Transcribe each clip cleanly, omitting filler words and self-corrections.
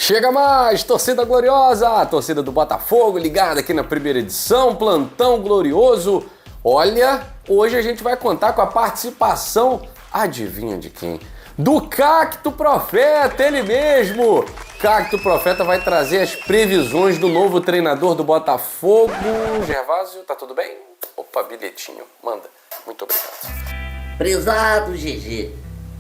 Chega mais, torcida gloriosa, a torcida do Botafogo ligada aqui na primeira edição, plantão glorioso. Olha, hoje a gente vai contar com a participação, adivinha de quem? Do Cacto Profeta, ele mesmo! Cacto Profeta vai trazer as previsões do novo treinador do Botafogo. Gervásio, tá tudo bem? Opa, bilhetinho, manda. Muito obrigado. Prezado GG,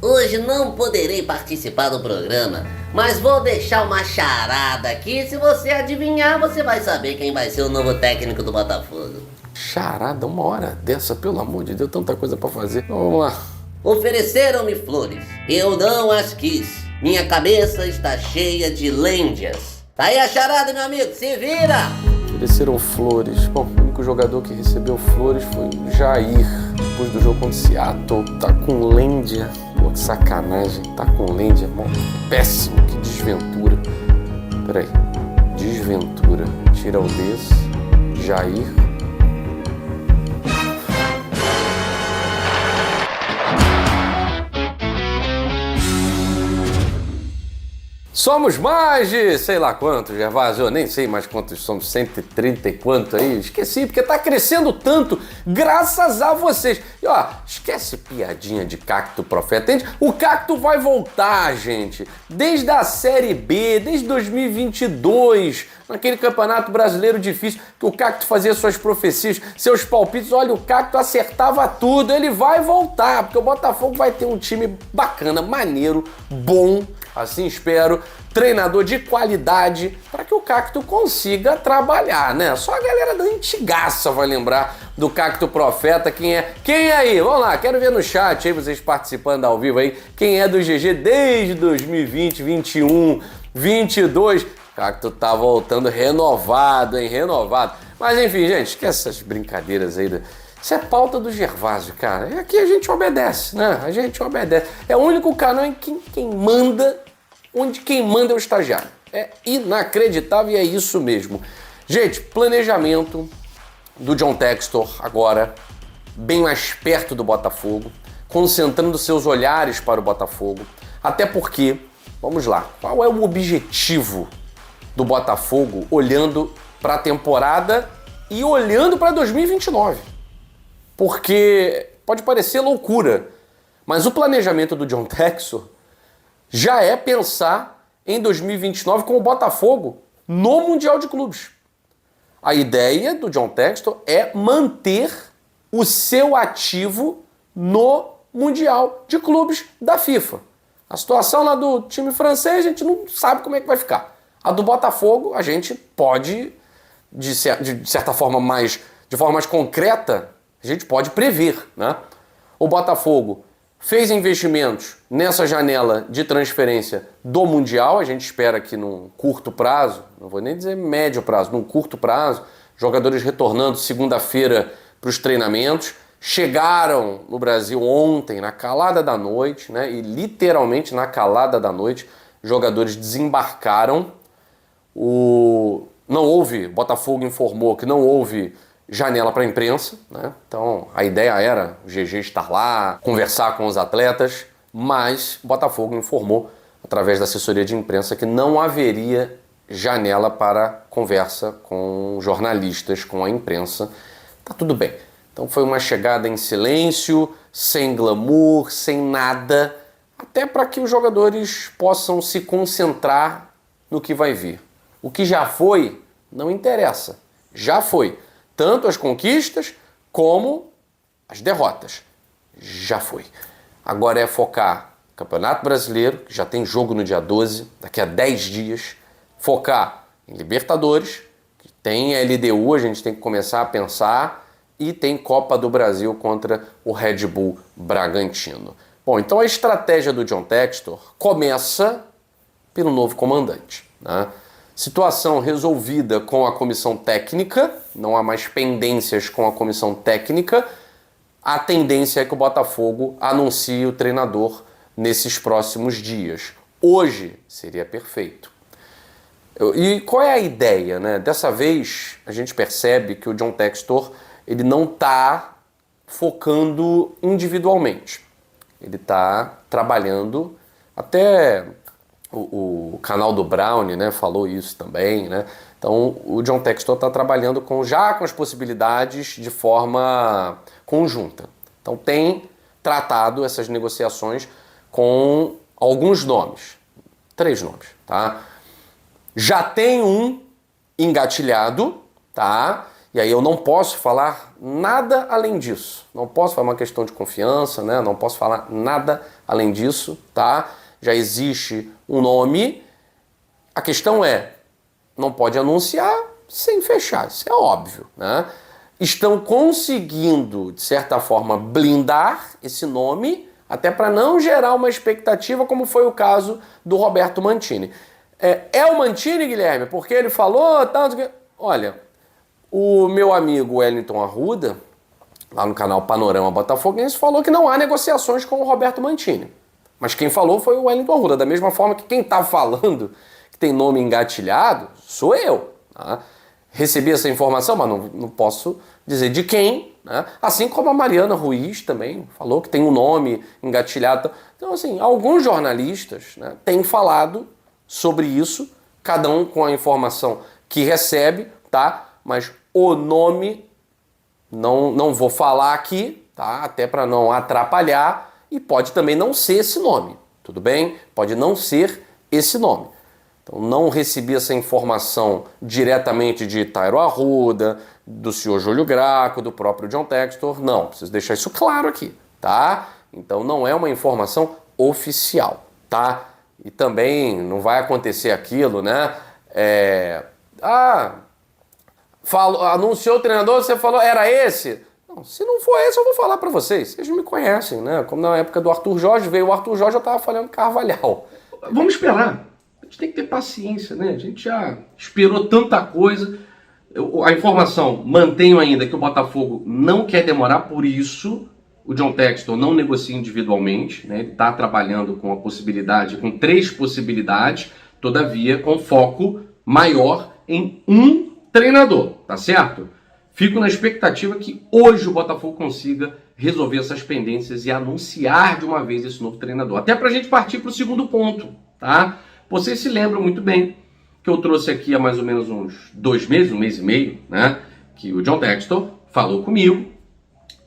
hoje não poderei participar do programa, mas vou deixar uma charada aqui. Se você adivinhar, você vai saber quem vai ser o novo técnico do Botafogo. Charada, uma hora dessa, pelo amor de Deus, tanta coisa pra fazer. Vamos lá. Ofereceram-me flores, eu não as quis. Minha cabeça está cheia de lêndias. Tá aí a charada, meu amigo, se vira! Ofereceram flores. Bom, o único jogador que recebeu flores foi o Jair, depois do jogo contra o Seattle. Tá com lêndia. Pô, que sacanagem. Tá com lêndia. Bom, péssimo, que desventura. Peraí. Desventura. Tira o desse. Jair. Somos mais de sei lá quantos, Gervásio, eu nem sei mais quantos somos, 130 e quanto aí, esqueci, porque tá crescendo tanto, graças a vocês. E ó, esquece piadinha de Cacto Profeta, entende? O Cacto vai voltar, gente, desde a Série B, desde 2022, naquele campeonato brasileiro difícil, que o Cacto fazia suas profecias, seus palpites, olha, o Cacto acertava tudo, ele vai voltar, porque o Botafogo vai ter um time bacana, maneiro, bom, assim espero, treinador de qualidade para que o Cacto consiga trabalhar, né? Só a galera da antigaça vai lembrar do Cacto Profeta. Quem é aí? Vamos lá, quero ver no chat aí, vocês participando ao vivo aí. Quem é do GG desde 2020, 21, 22? Cacto tá voltando renovado, hein? Renovado. Mas enfim, gente, esquece essas brincadeiras aí. Isso é pauta do Gervásio, cara. E aqui a gente obedece, né? A gente obedece. É o único canal em que quem manda, onde quem manda é o estagiário. É inacreditável e é isso mesmo. Gente, planejamento do John Textor agora, bem mais perto do Botafogo, concentrando seus olhares para o Botafogo. Até porque, vamos lá, qual é o objetivo do Botafogo olhando para a temporada e olhando para 2029? Porque pode parecer loucura, mas o planejamento do John Textor já é pensar em 2029 com o Botafogo no Mundial de Clubes. A ideia do John Textor é manter o seu ativo no Mundial de Clubes da FIFA. A situação lá do time francês a gente não sabe como é que vai ficar. A do Botafogo a gente pode, de certa forma, de forma mais concreta, a gente pode prever, né? O Botafogo fez investimentos nessa janela de transferência do Mundial, a gente espera que num curto prazo, não vou nem dizer médio prazo, num curto prazo, jogadores retornando segunda-feira para os treinamentos, chegaram no Brasil ontem, na calada da noite, né? E literalmente na calada da noite, jogadores desembarcaram. Botafogo informou que não houve janela para a imprensa, né? Então a ideia era o GG estar lá, conversar com os atletas, mas o Botafogo informou através da assessoria de imprensa que não haveria janela para conversa com jornalistas, com a imprensa. Tá tudo bem. Então foi uma chegada em silêncio, sem glamour, sem nada, até para que os jogadores possam se concentrar no que vai vir. O que já foi, não interessa. Já foi. Tanto as conquistas como as derrotas. Já foi. Agora é focar no Campeonato Brasileiro, que já tem jogo no dia 12, daqui a 10 dias. Focar em Libertadores, que tem a LDU, a gente tem que começar a pensar, e tem Copa do Brasil contra o Red Bull Bragantino. Bom, então a estratégia do John Textor começa pelo novo comandante, né? Situação resolvida com a comissão técnica, não há mais pendências com a comissão técnica. A tendência é que o Botafogo anuncie o treinador nesses próximos dias. Hoje seria perfeito. E qual é a ideia, né? Dessa vez a gente percebe que o John Textor ele não está focando individualmente. Ele está trabalhando até o canal do Brownie, né, falou isso também, né? Então o John Textor está trabalhando já com as possibilidades de forma conjunta. Então tem tratado essas negociações com alguns nomes, 3 nomes, tá? Já tem um engatilhado, tá? E aí eu não posso falar nada além disso. Não posso falar uma questão de confiança, né? Não posso falar nada além disso, tá? Já existe um nome. A questão é, não pode anunciar sem fechar, isso é óbvio, né? Estão conseguindo, de certa forma, blindar esse nome, até para não gerar uma expectativa, como foi o caso do Roberto Mantini. É o Mantini, Guilherme, porque ele falou tanto que... Olha, o meu amigo Wellington Arruda, lá no canal Panorama Botafoguense, falou que não há negociações com o Roberto Mantini. Mas quem falou foi o Wellington Arruda, da mesma forma que quem está falando que tem nome engatilhado sou eu. Tá? Recebi essa informação, mas não posso dizer de quem, né? Assim como a Mariana Ruiz também falou que tem um nome engatilhado. Então, assim, alguns jornalistas, né, têm falado sobre isso, cada um com a informação que recebe, tá? Mas o nome não vou falar aqui, tá? Até para não atrapalhar, e pode também não ser esse nome, tudo bem? Pode não ser esse nome. Então não recebi essa informação diretamente de Tairo Arruda, do senhor Júlio Graco, do próprio John Textor, não, preciso deixar isso claro aqui, tá? Então não é uma informação oficial, tá? E também não vai acontecer aquilo, né? Anunciou o treinador, você falou, era esse? Não, se não for esse, eu vou falar pra vocês. Vocês me conhecem, né? Como na época do Arthur Jorge, veio o Arthur Jorge, eu tava falando Carvalhal. Vamos esperar. A gente tem que ter paciência, né? A gente já esperou tanta coisa. A informação, mantenho ainda que o Botafogo não quer demorar, por isso o John Textor não negocia individualmente, né? Ele está trabalhando com a possibilidade, com 3 possibilidades, todavia com foco maior em um treinador, tá certo? Fico na expectativa que hoje o Botafogo consiga resolver essas pendências e anunciar de uma vez esse novo treinador. Até para a gente partir para o segundo ponto, tá? Vocês se lembram muito bem que eu trouxe aqui há mais ou menos uns 2 meses, 1 mês e meio, né? Que o John Textor falou comigo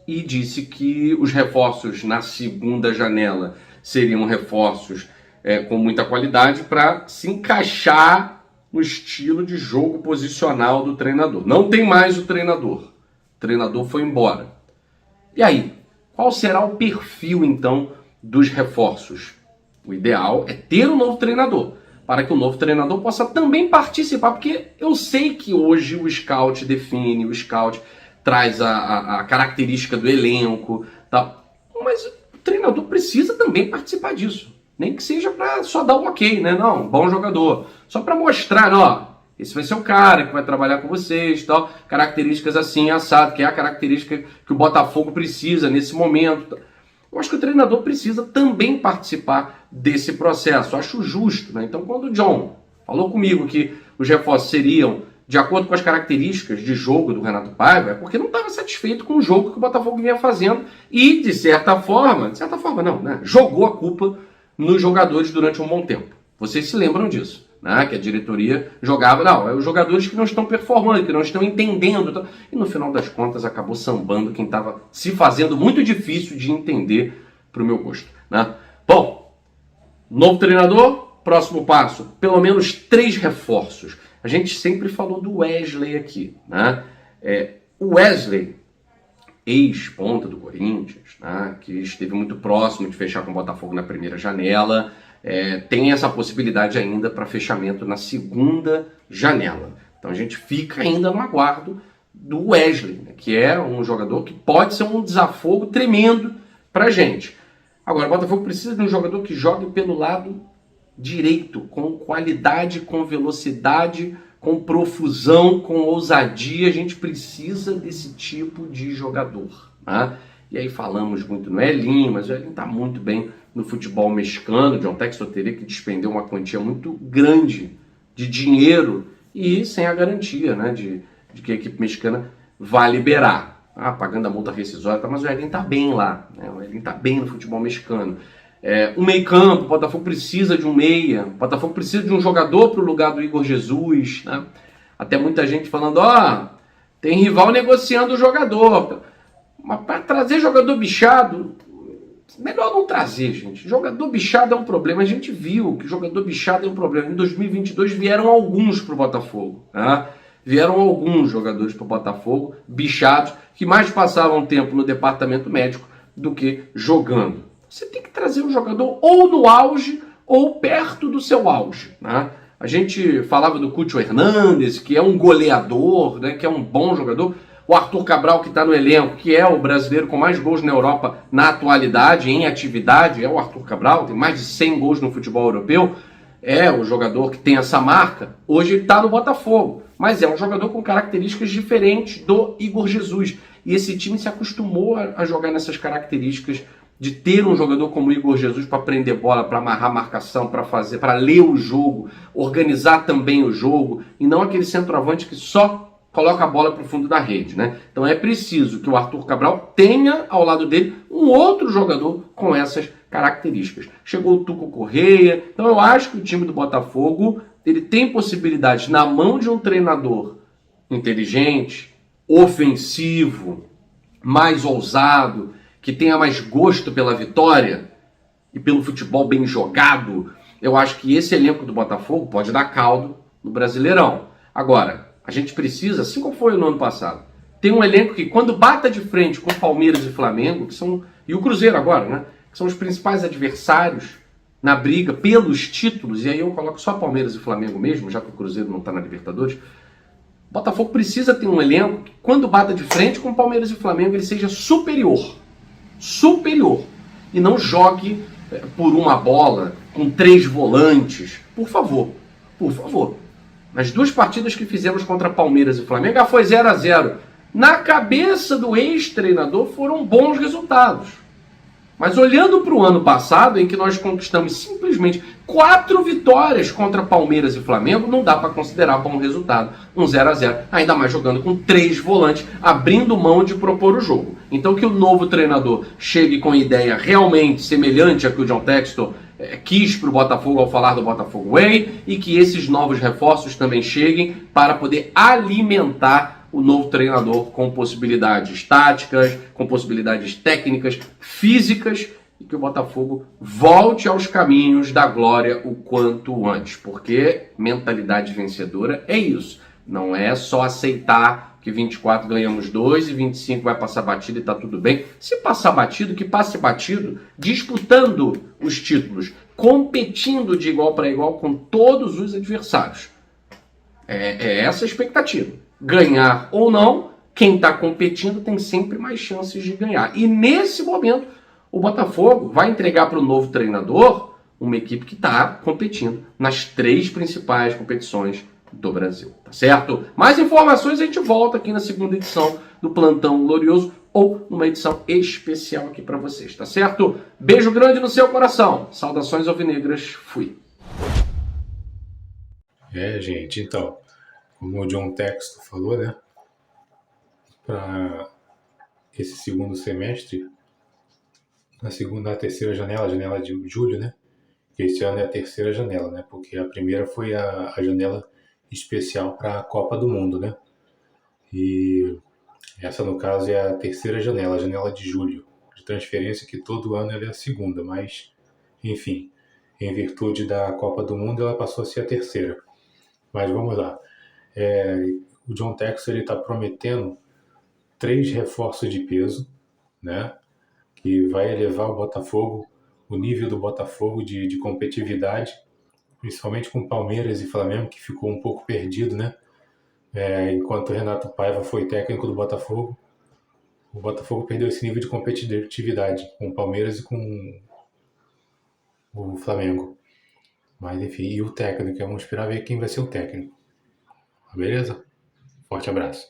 e disse que os reforços na segunda janela seriam reforços com muita qualidade para se encaixar no estilo de jogo posicional do treinador. Não tem mais o treinador. O treinador foi embora. E aí, qual será o perfil, então, dos reforços? O ideal é ter um novo treinador, para que o novo treinador possa também participar, porque eu sei que hoje o scout define, o scout traz a característica do elenco, tá? Mas o treinador precisa também participar disso. Nem que seja para só dar um ok, né? Não, bom jogador. Só para mostrar, ó, esse vai ser o cara que vai trabalhar com vocês, tal, características assim, assado, que é a característica que o Botafogo precisa nesse momento. Eu acho que o treinador precisa também participar desse processo. Eu acho justo, né? Então, quando o John falou comigo que os reforços seriam de acordo com as características de jogo do Renato Paiva, é porque não estava satisfeito com o jogo que o Botafogo vinha fazendo e, de certa forma não, né? Jogou a culpa nos jogadores durante um bom tempo. Vocês se lembram disso, né? Que a diretoria jogava, os jogadores que não estão performando, que não estão entendendo. E no final das contas acabou sambando quem estava se fazendo muito difícil de entender para o meu gosto, né? Bom, novo treinador, próximo passo, pelo menos 3 reforços. A gente sempre falou do Wesley aqui, né? O Wesley, ex-ponta do Corinthians, né, que esteve muito próximo de fechar com o Botafogo na primeira janela, tem essa possibilidade ainda para fechamento na segunda janela. Então a gente fica ainda no aguardo do Wesley, né, que é um jogador que pode ser um desafogo tremendo para a gente. Agora, o Botafogo precisa de um jogador que jogue pelo lado direito, com qualidade, com velocidade, com profusão, com ousadia. A gente precisa desse tipo de jogador, né? E aí falamos muito no Elinho, mas o Elinho está muito bem no futebol mexicano. John Textor teria que despender uma quantia muito grande de dinheiro e sem a garantia, né, de que a equipe mexicana vai liberar. Pagando a multa rescisória, mas o Elinho está bem lá, né? O Elinho está bem no futebol mexicano. Um meio-campo, o Botafogo precisa de um meia, o Botafogo precisa de um jogador para o lugar do Igor Jesus, né? Até muita gente falando, tem rival negociando o jogador. Mas para trazer jogador bichado, melhor não trazer, gente. Jogador bichado é um problema. A gente viu que jogador bichado é um problema. Em 2022 vieram alguns para o Botafogo, né? Vieram alguns jogadores para o Botafogo, bichados, que mais passavam tempo no departamento médico do que jogando. Você tem que trazer um jogador ou no auge ou perto do seu auge, né? A gente falava do Cúcio Hernandes, que é um goleador, né, que é um bom jogador. O Arthur Cabral, que está no elenco, que é o brasileiro com mais gols na Europa na atualidade, em atividade, é o Arthur Cabral, tem mais de 100 gols no futebol europeu. É o jogador que tem essa marca. Hoje ele está no Botafogo, mas é um jogador com características diferentes do Igor Jesus. E esse time se acostumou a jogar nessas características de ter um jogador como o Igor Jesus para prender bola, para amarrar marcação, para ler o jogo, organizar também o jogo, e não aquele centroavante que só coloca a bola para o fundo da rede, né? Então é preciso que o Arthur Cabral tenha ao lado dele um outro jogador com essas características. Chegou o Tuco Correia, então eu acho que o time do Botafogo ele tem possibilidades na mão de um treinador inteligente, ofensivo, mais ousado, que tenha mais gosto pela vitória e pelo futebol bem jogado. Eu acho que esse elenco do Botafogo pode dar caldo no Brasileirão. Agora, a gente precisa, assim como foi no ano passado, ter um elenco que quando bata de frente com Palmeiras e Flamengo, e o Cruzeiro agora, né, que são os principais adversários na briga pelos títulos, e aí eu coloco só Palmeiras e Flamengo mesmo, já que o Cruzeiro não está na Libertadores, o Botafogo precisa ter um elenco que quando bata de frente com Palmeiras e Flamengo ele seja superior, e não jogue por uma bola com 3 volantes, por favor. Nas 2 partidas que fizemos contra Palmeiras e Flamengo, foi 0-0. Na cabeça do ex-treinador foram bons resultados. Mas olhando para o ano passado, em que nós conquistamos simplesmente 4 vitórias contra Palmeiras e Flamengo, não dá para considerar bom resultado. Um 0-0, ainda mais jogando com 3 volantes, abrindo mão de propor o jogo. Então que o novo treinador chegue com ideia realmente semelhante a que o John Textor quis para o Botafogo ao falar do Botafogo Way, e que esses novos reforços também cheguem para poder alimentar o novo treinador com possibilidades táticas, com possibilidades técnicas, físicas, e que o Botafogo volte aos caminhos da glória o quanto antes, porque mentalidade vencedora é isso, não é só aceitar que 24 ganhamos 2 e 25 vai passar batido e tá tudo bem. Se passar batido, que passe batido, disputando os títulos, competindo de igual para igual com todos os adversários. É essa a expectativa. Ganhar ou não, quem está competindo tem sempre mais chances de ganhar. E nesse momento, o Botafogo vai entregar para o novo treinador uma equipe que está competindo nas 3 principais competições do Brasil, tá certo? Mais informações a gente volta aqui na segunda edição do Plantão Glorioso ou numa edição especial aqui para vocês, tá certo? Beijo grande no seu coração. Saudações alvinegras. Fui. Gente, então, como o John Textor falou, né? Para esse segundo semestre, na terceira janela, janela de julho, né? Que esse ano é a terceira janela, né? Porque a primeira foi a janela especial para a Copa do Mundo, né? E essa, no caso, é a terceira janela, a janela de julho, de transferência, que todo ano ela é a segunda, mas, enfim, em virtude da Copa do Mundo, ela passou a ser a terceira. Mas vamos lá. O John Textor está prometendo 3 reforços de peso, né? Que vai elevar o Botafogo, o nível do Botafogo de competitividade, principalmente com Palmeiras e Flamengo, que ficou um pouco perdido, né? Enquanto o Renato Paiva foi técnico do Botafogo, o Botafogo perdeu esse nível de competitividade com o Palmeiras e com o Flamengo. Mas enfim, e o técnico, vamos esperar ver quem vai ser o técnico. Beleza? Forte abraço.